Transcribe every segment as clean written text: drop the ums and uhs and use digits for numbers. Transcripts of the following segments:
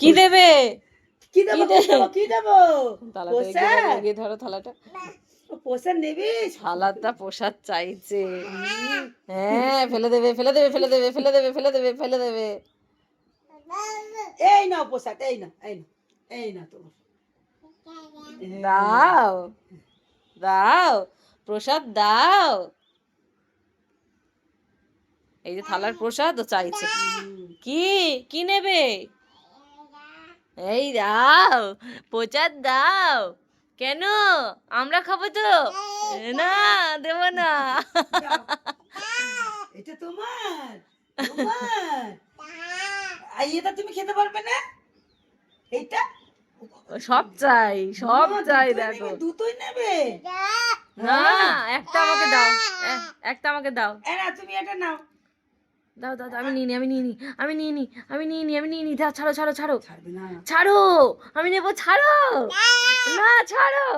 কি দেবে? কি দেবো কি দেবো কি দেবো? থালাটা এগিয়ে ধরো, এগিয়ে ধরো থালাটা। প্রসাদ নেবি? থালাটা প্রসাদ চাইছে। হ্যাঁ, ফেলে দেবে, ফেলে দেবে, ফেলে দেবে, ফেলে দেবে, ফেলে দেবে, ফেলে দেবে। এই নাও প্রসাদ, এই না, এই না, এই না তোমার। দাও, দাও, প্রসাদ দাও। এই যে থালার প্রসাদ ও চাইছে। কি কি নেবে? এই দাও, প্রসাদ দাও। কেন? আমরা খাবো তো? না, দেব না। এটা তোমার, তোমার। আর এটা তুমি খেতে পারবে না? এইটা সব চাই, সব চাই দেখো। দুটোই নেবে? না, একটা আমাকে দাও, একটা আমাকে দাও। না তুমি এটা নাও। দাও দাও দাও, আমি নিয়ে নি, আমি নিয়ে নি, আমি নিয়ে নি, আমি নিয়ে নি, আমি নিয়ে নি। দাও, ছাড়ো ছাড়ো ছাড়ো, ছাড়বে না। ছাড়ো, আমি নেবো, ছাড়ো। না, ছাড়ো।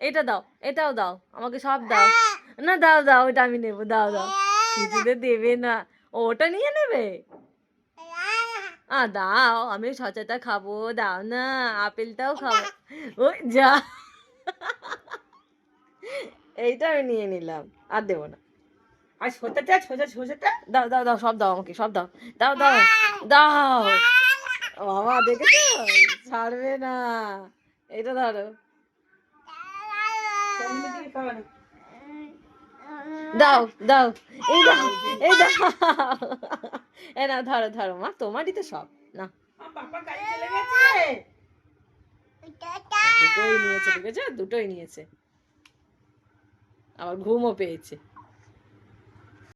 এটা দাও, এটাও দাও, আমাকে সব দাও। না, দাও দাও, ওটা আমি নেবো, দাও দাও। কিছুতে দেবে না, ওটা নিয়ে নেবে। দাও, আমি শসাটা খাবো, দাও না, আপেলটাও খাবো। ওই যা, এইটা আমি নিয়ে নিলাম, আর দেবো না। আর সোজাটা সোজা সোজাটা দাও দাও দাও, সব দাও আমাকে, সব দাও, দাও দাও দাও। বাবা দেখেছো, ছাড়বে না। এটা ধরো, দাও দাও, এই দাও, এই দাও। এ না, ধরো ধরো মা, তোমারই তো সব। না, পাপা কাজে চলে গেছে। দুটোই নিয়েছে, দেখেছো, দুটোই নিয়েছে। আবার ঘুমও পেয়েছে।